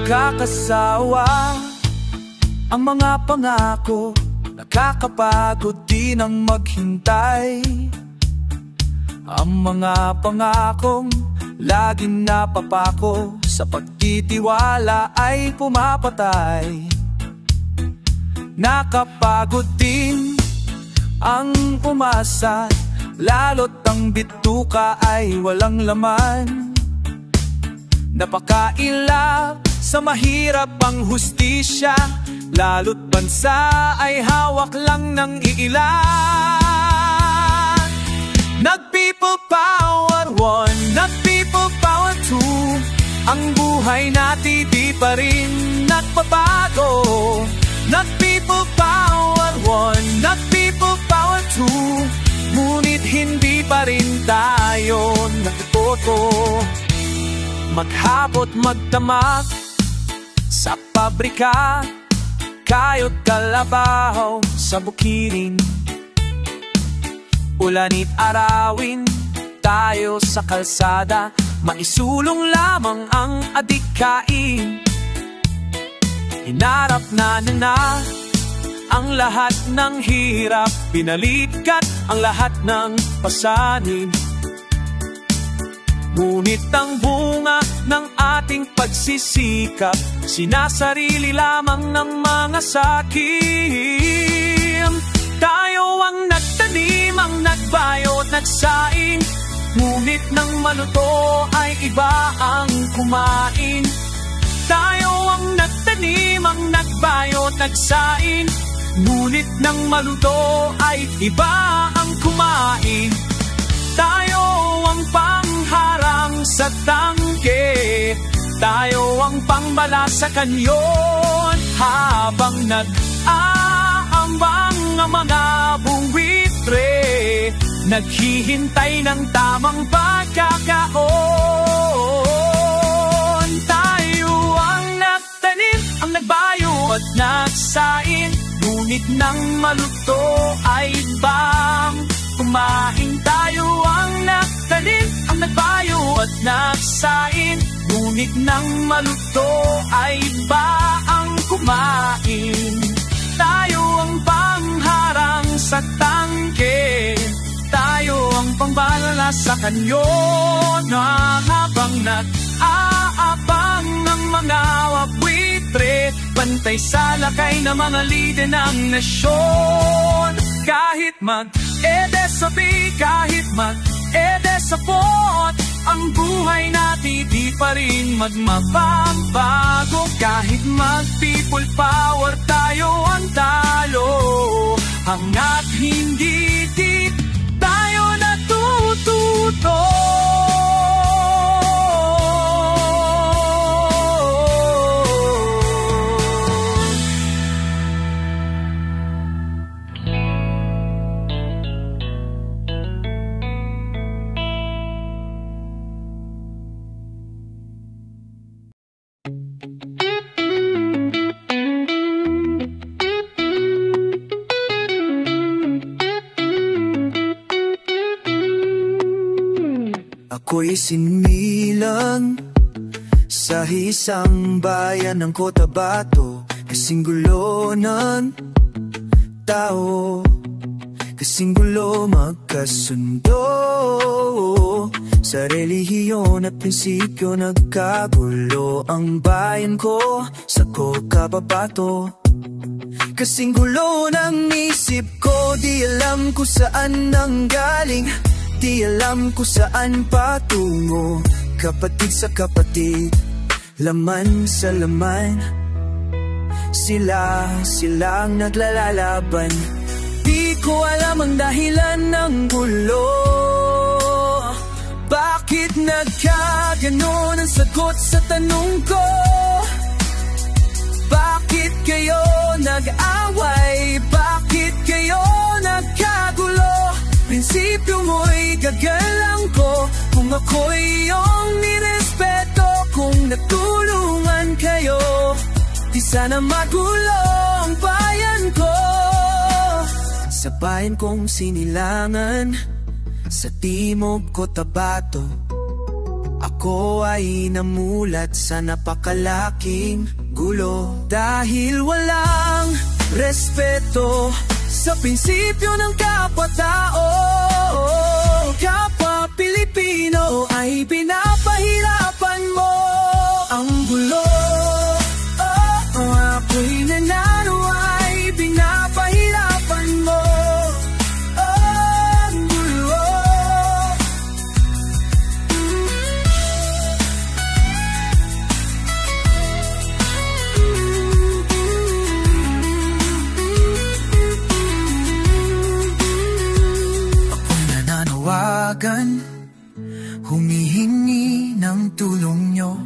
nakakasawa ang mga pangako, nakakapagod din ang maghintay. Ang mga pangakong laging napapako, sa pagtitiwala ay pumapatay. Nakapagod din ang umasa, lalo't ang bituka ay walang laman. Napakailap sa mahirap ang hustisya, lalo't bansa ay hawak lang ng iilan. Nag-people power 1, nag-people power 2, ang buhay natin di pa rin nagbabago. Nag-people power 1, nag-people power 2, ngunit hindi pa rin tayo nagboto. Maghapot magdamag sa pabrika, kayo't kalabaw sa bukirin. Ulanit arawin tayo sa kalsada, maisulong lamang ang adikain. Hinarap na ang lahat ng hirap, pinalikat ang lahat ng pasanin. Ngunit ang bunga ng ating pagsisikap, sinasarili lamang ng mga sakim. Tayo ang nagtanim, ang nagbayot, nagsaing, ngunit nang maluto ay iba ang kumain. Tayo ang nagtanim, ang nagbayot, nagsaing, ngunit nang maluto ay iba ang kumain. Tayo ang pangharang sa tangke, tayo ang pangbala sa kanyon, habang nag-aambang ang mga buwitre, naghihintay ng tamang pagkakaon. Tayo ang nagtanim, ang nagbayo at nagsain, ngunit nang maluto ay ibang kumain. Tayo ang nagtanim, ang nagbayo at nagsain, ngunit nang maluto ay iba ang kumain. Tayo ang pangharang sa tangke, tayo ang pangbalala sa kanyon, na habang nag-aabang ng mga wapwitre, bantay sa lakay ng mga lider ng nasyon. Kahit mag-edesabi, kahit mag-edesapot, ang buhay natin di pa rin magmababago. Kahit mag-people power, tayo ang talo, hanggat hindi di tayo natututo. Ako'y sinilang sa isang bayan ng Cotabato, kasing gulo ng tao, kasing gulo magkasundo. Sa relihiyon at prinsipyo nagkagulo ang bayan ko sa Cotabato. Kasing gulo ng isip ko, di alam kung saan nanggaling, di alam kung saan patungo. Kapatid sa kapatid, laman sa laman, silang naglalalaban. Di ko alam ang dahilan ng gulo, bakit nagkaganon ang sagot sa tanong ko. Bakit kayo nag-away, bakit kayo nagkagulo? Prinsipyo mo'y gagalang ko, kung ako'y iyong nirespeto. Kung natulungan kayo, di sana magulo ang bayan ko. Sa bayan kong sinilangan, sa timog Cotabato, Ako ay namulat sa napakalaking gulo, dahil walang respeto sa prinsipyo ng kapwa-tao. Kapwa Pilipino ay pinapahirapan mo. Ang gulo, ako'y nanalo ay pinapahirapan mo. Ang gulo. Ako'y nananawagan, humihingi ng tulong nyo.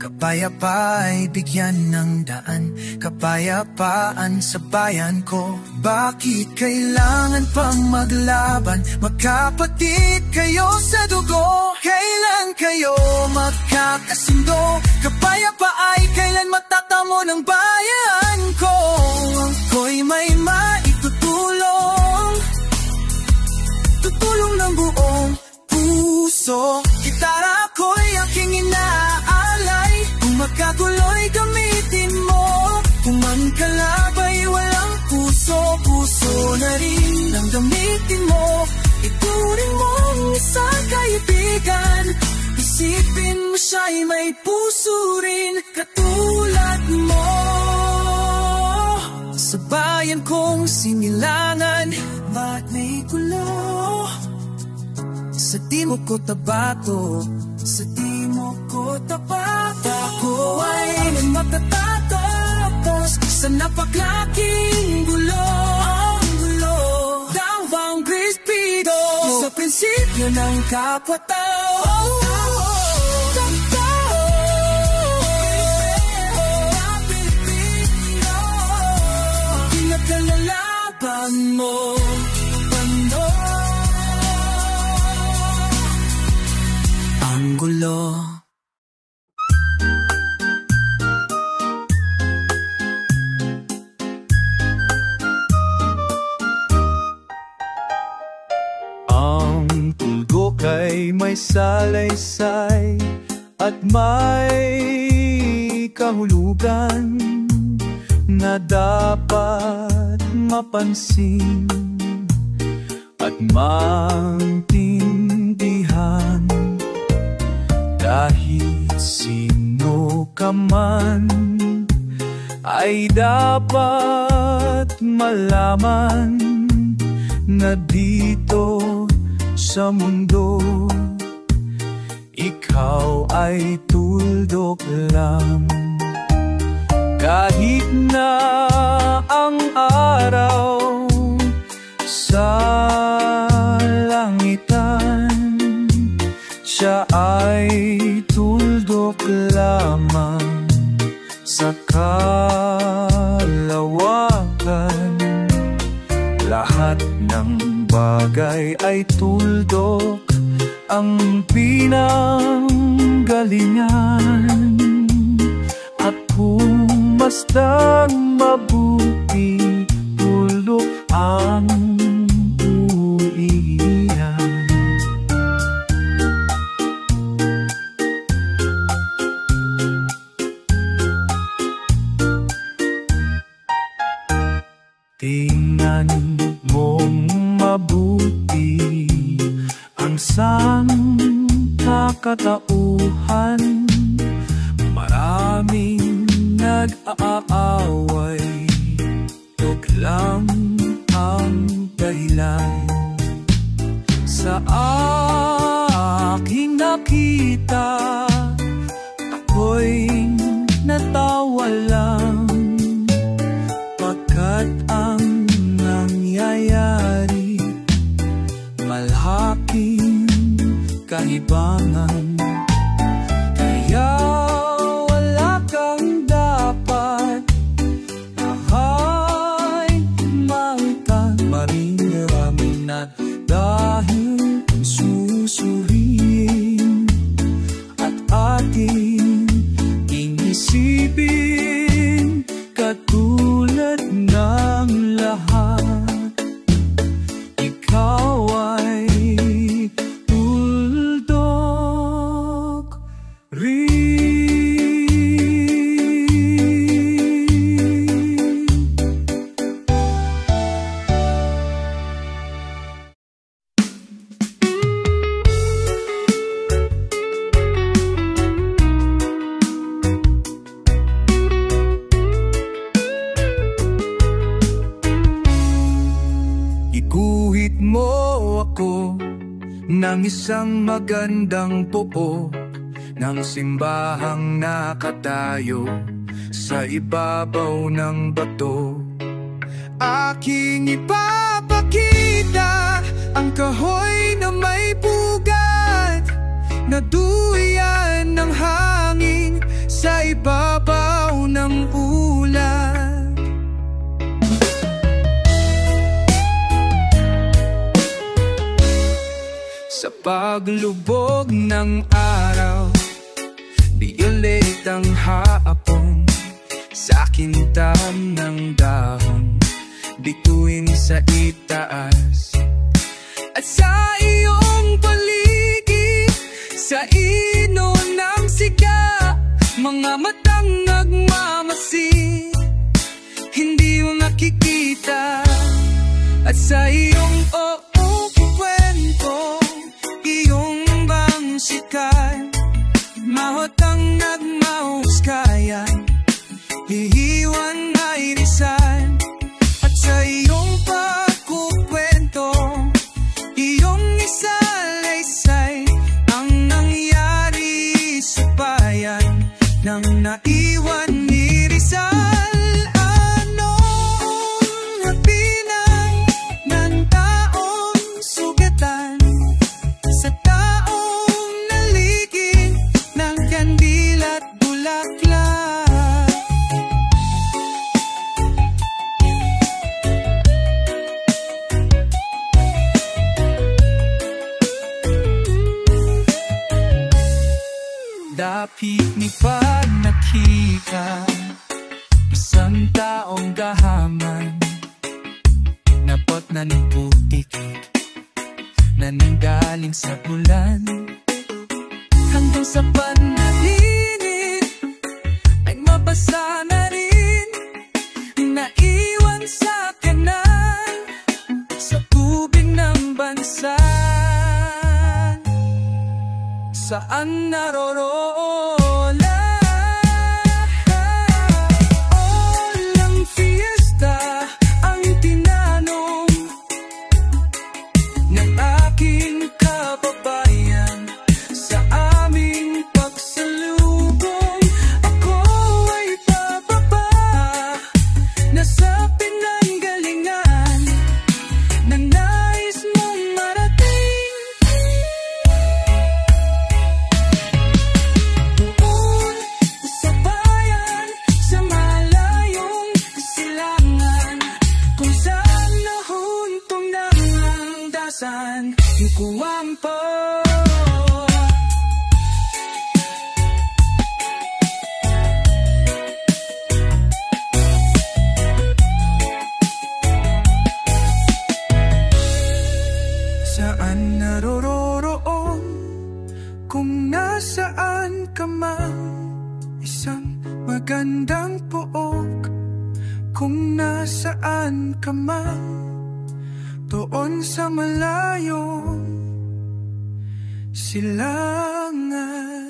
Kapayapa ay bigyan ng daan, kapayapaan sa bayan ko. Bakit kailangan pang maglaban? Magkapatid kayo sa dugo. Kailan kayo magkakasundo? Kapayapa ay kailan matatamo ng bayan ko? Ako'y may maitutulong, tutulong ng buong puso. Gitara ko'y aking inaalay, kung magkagulo'y gamitin mo. Kung ang kalabay walang puso, puso na rin ang gamitin mo. Ituring mong isang kaibigan, isipin mo siya'y may puso rin katulad mo. Sa bayan kong Sinilangan, ba't may gulo? Sa timog ko Tabato, sa timog ko Tabato, ako ay matatapos sa napakalaking gulo. Ang gulo, Davao Crispido, sa prinsipyo ng kapwa-tao. Pinaglalaban mo, bando. Ang gulo. Ang tuldok ay may salaysay at may kahulugan na dapat mapansin at maintindihan. Kahit sino ka man ay dapat malaman na dito sa mundo ikaw ay tuldok lang. Kahit na ang araw sa langitan, siya ay tuldok lamang sa kalawakan. Lahat ng bagay ay tuldok ang pinanggalingan. At kung bastang mabuti, tuldok ang uwian. Tingnan mong mabuti ang sangkatauhan. Maraming nag-aaway, huwag lang ang dahilan. Sa aking nakita, ako'y natawa lang. Pagkat ang nangyayari, malhaking kahibangan. Kaya wala kang dapat mangkang maring-ramin at dahil susuriin at ating inisipin katulad ng lahat. Ikaw ay tuldok. isang magandang puo ng simbahang nakatayo sa ibabaw ng bato. Aking ipapakita ang kahoy na may pugat, na duyan ng hangin sa ibabaw ng ulan. Sa paglubog ng araw, violet ang hapon, sa kintam ng dahon, bituin sa itaas. At sa iyong paligid, sa ino ng siga, mga matang nagmamasid, hindi mo nakikita. At sa iyong kwento, iyong bangsikan, mahotang nagmahuskayan, hihiwan ay risan. At sa iyong pagkukwento, iyong isalaysay ang nangyari sa bayan nang naiwan ni Rizal. Anong hapinan ng taong sugatan sa taong naligid ng kandila't bulaklak? Dapit ni pag nakita, isang taong gahaman, napot na ni putik na nanggaling sa bulan. Hanggang sa panaginip ay mabasa na rin, naiwan sa kanal sa tubig ng bansa. Saan narorola? Walang fiesta ang tinanong ng aking kababayan sa aming pagsalubong. Ako ay bababa na sa pinanggalingan na nais mong marating. Sa bayan, sa malayong kasilangan, kung saan nahuntong ng dasan, ikuwampo. Saan naroroon, kung nasaan ka man, isang magandang pook. Kung nasaan ka man, doon sa malayong silangan.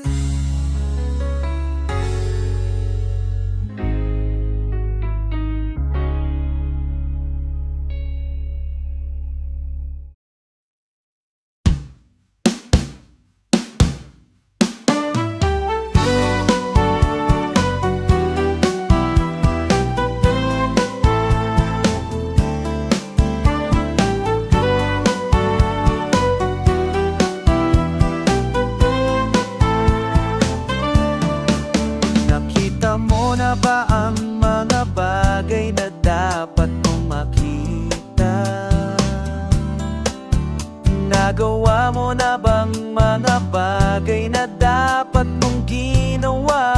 Nakita mo na ba ang mga bagay na dapat mong makita? Nagawa mo na bang mga bagay na dapat mong ginawa?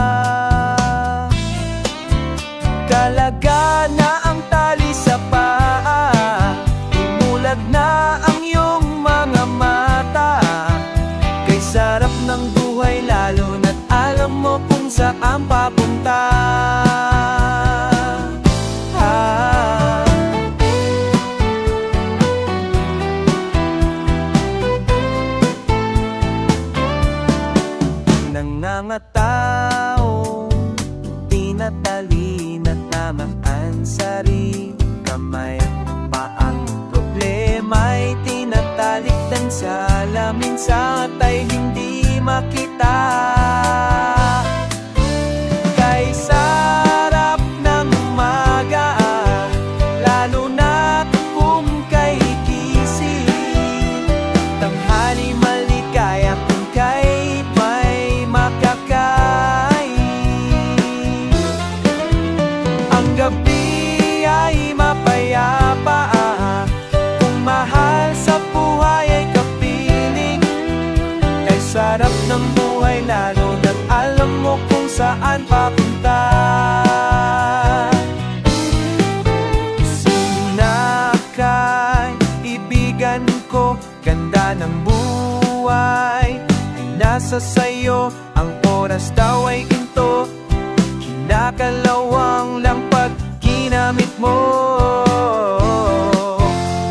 Kalaga na ang tali sa paa, imulag na ang iyong mga mata, kay sarap ng buhay lalo na't alam mo kung saan papunta. Nangangatao, tinatalin at namaan sari kamay, paang problema'y tinatalikdan salamin sa tay hindi makita. Kay sarap ng umaga, lalo na kung kay gising. Tanghali maligaya kung kay may makakain. Ang gabi ay mapayapa, kung mahal sa buhay ay kapiling. Kay sarap ng buhay lalo na't alam mo kung saan papunta. Sinakay, ibigan ko, ganda ng buhay ay nasa sayo. Ang oras daw ay ginto, kinakalawang lang pag ginamit mo.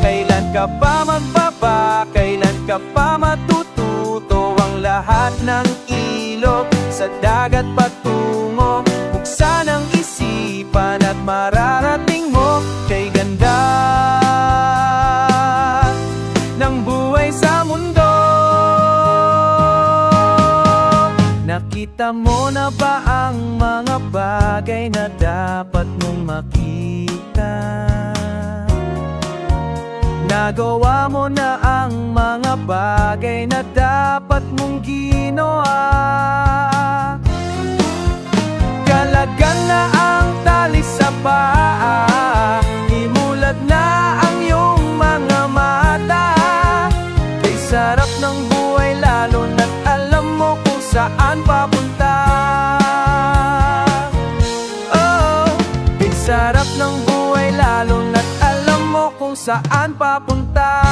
Kailan ka pa magbaba, kailan ka pa matututo? Ang lahat ng ilog sa dagat patungo, buksan ang isipan at mararating mo. Kay ganda ng buhay sa mundo. Nakita mo na ba ang mga bagay na dapat mong makita? Nagawa mo na ang mga bagay na dapat mong ginawa. Kalagan na ang tali sa paa, imulat na ang iyong mga mata. Kay sarap ng buhay lalo na't alam mo kung saan papunta. Oh, kay sarap ng buhay lalo na't alam mo kung saan papunta.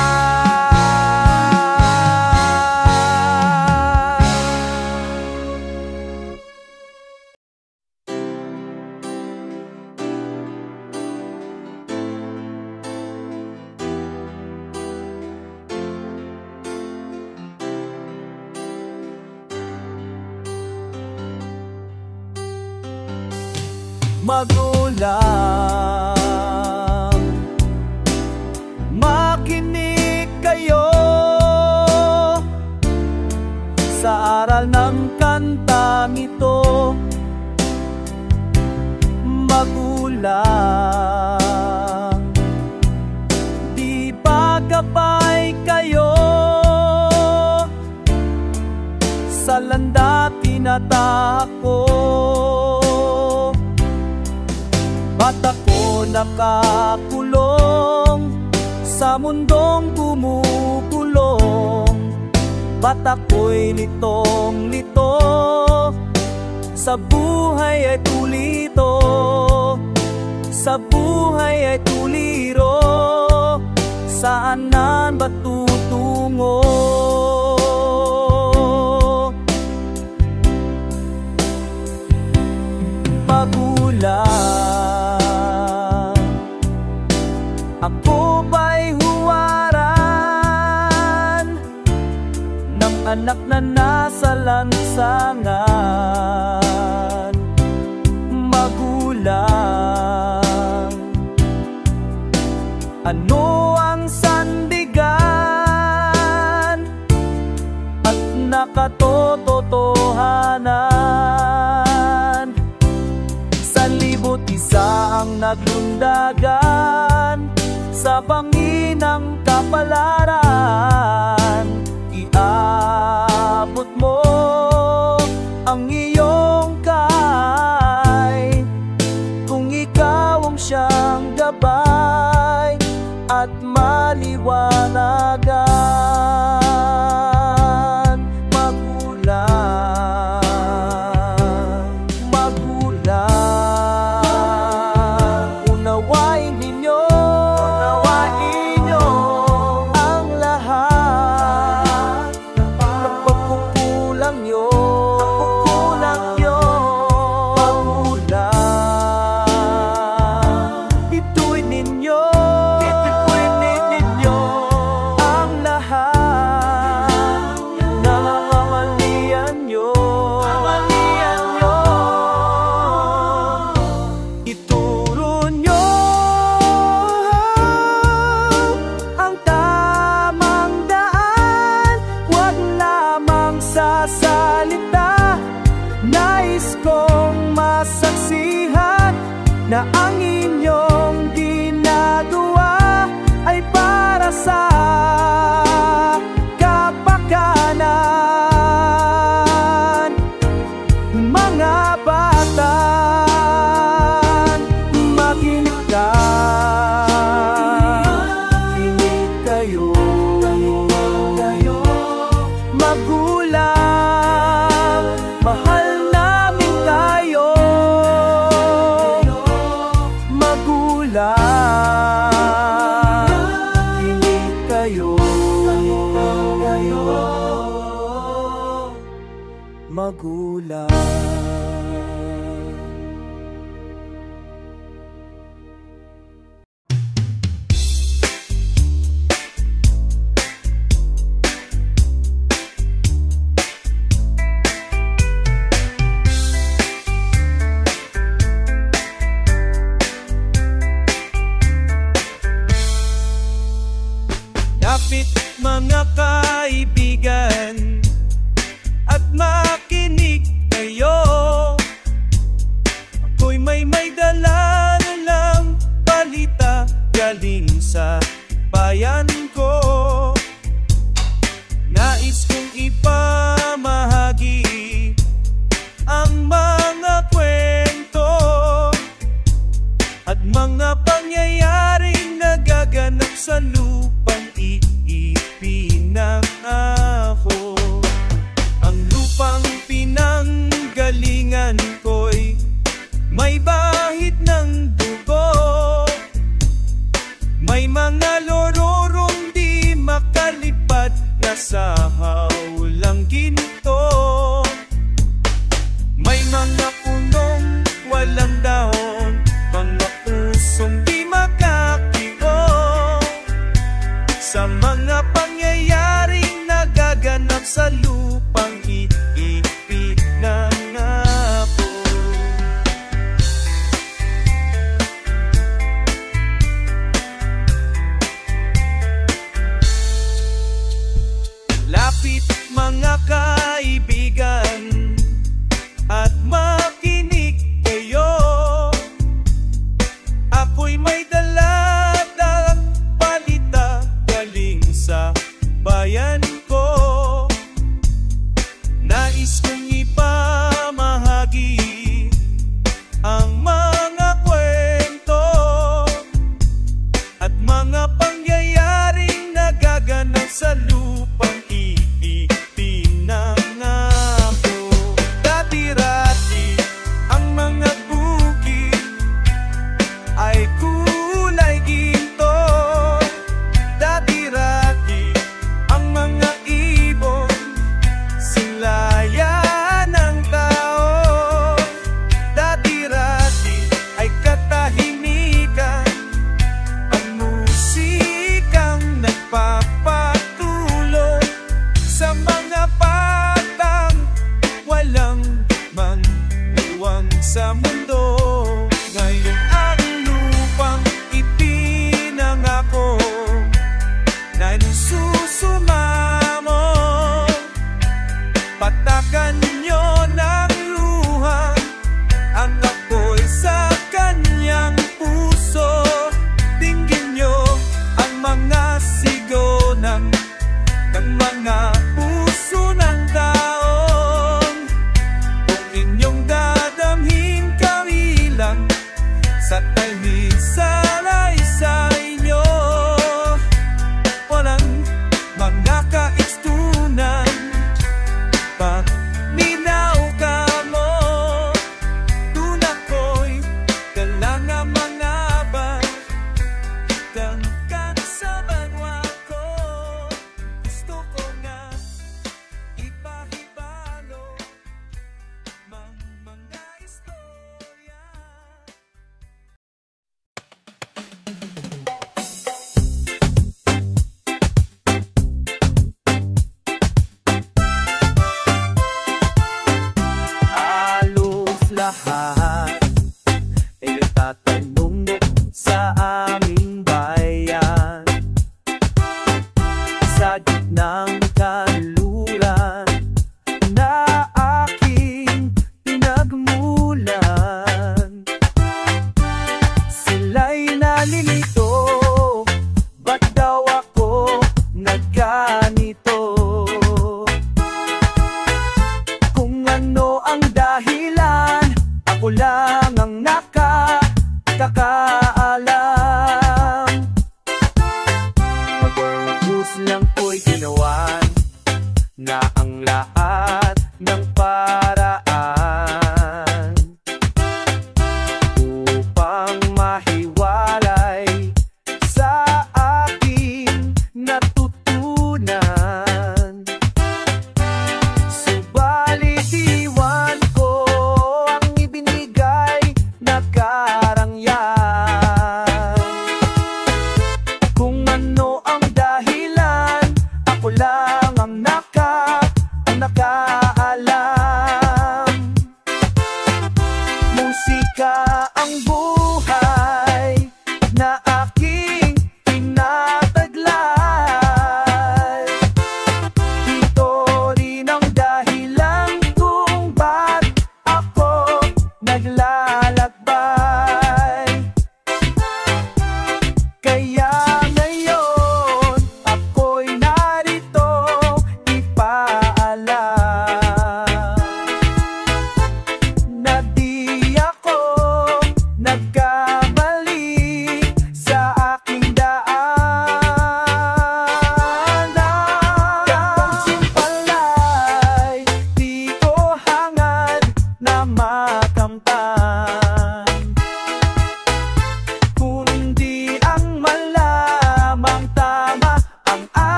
Magulang, makinig kayo sa aral ng kantang ito. Magulang, di ba gabay kayo sa landa tinatako? Ba't ako nakakulong sa mundong gumukulong? Ba't ako'y litong-lito sa buhay ay tulito? Sa buhay ay tuliro, saan nan ba tutungo? Magulang, ako ba'y huwaran ng anak na nasa lansangan? Magulang, ano ang sandigan at nakatotohanan? Sanlibu't isa ang naglundagan sa panginang kapalaran. Iabot mo ang iyong kamay kung ikaw ang siyang gabay at maliwanagan. Magulang, unawain ninyo ang magulang. Lapit mga kaibigan at makinig kayo. Ako'y may dala lang balita galing sa bayan ko. Nais kong ipamahagi ang mga kwento at mga pangyayaring nagaganap sa lupang ipinangako. Ang lupang pinanggalingan ko'y may bahid ng dugo. May mga lororong di makalipad na sa hawlang ginto. May mga punong walang dahon, mga pusong di makakiyo sa mga pangyayaring nagaganap sa lupang ipinangako. Lapit mga kaibigan at makinig kayo. Ako'y may dala-dalang balita galing sa bayan ko. Nais kong ipamahagi ang mga kwento at mga pangyayaring nagaganap sa lupang ipinangako. Dati-rati ang mga bukid ay kulay ginto. Dati-rati ang mga ibon silaya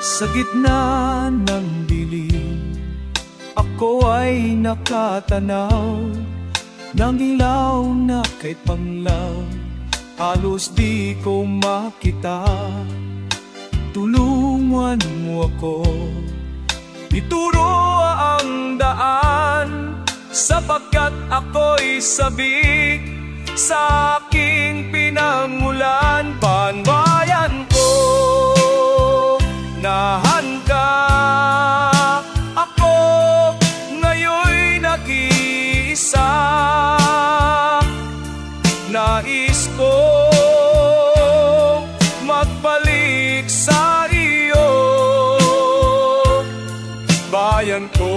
Sa gitna ng dilim, ako ay nakatanaw ng ilaw na kahit panglaw halos di ko makita. Tulungan mo ako, ituro ang daan, sapagkat ako'y sabik sa aking pinangulan. Panbayan ko, nahan ka, ako ngayon'y nag-iisa. Nais ko magbalik sa iyo, bayan ko.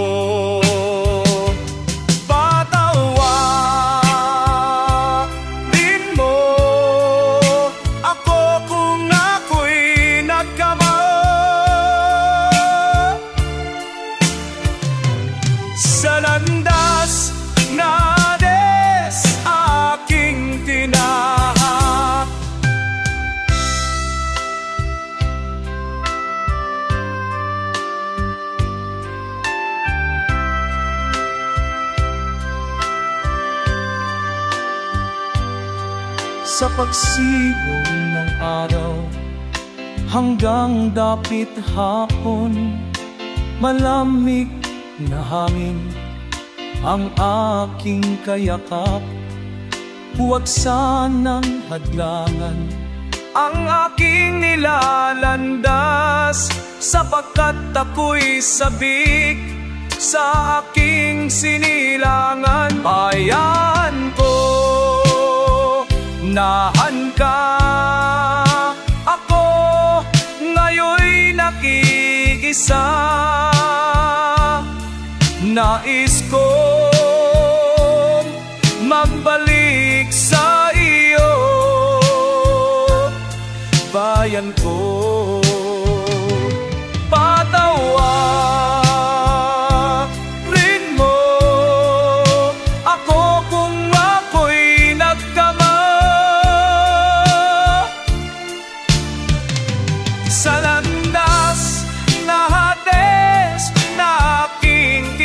Sa landas na des aking tinahak, sa pagsigaw ng araw hanggang dapit hapon, malamig na hangin ang aking kayakap. Huwag sanang hadlangan ang aking nilalandas, sapagkat ako'y sabik sa aking sinilangan. Bayan ko, nahan ka, ako ngayon'y nakikisa. Nais kong magbalik sa iyo, bayan ko. Patawarin mo ako kung ako'y nagkama. Sa landas na hades na aking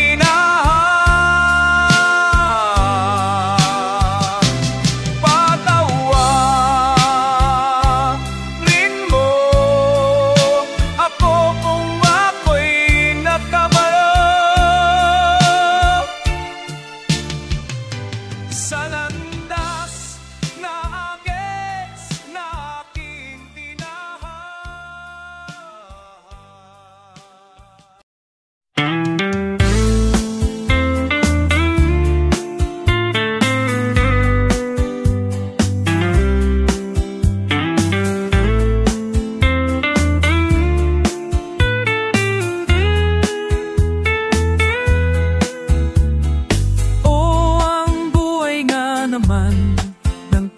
naman ng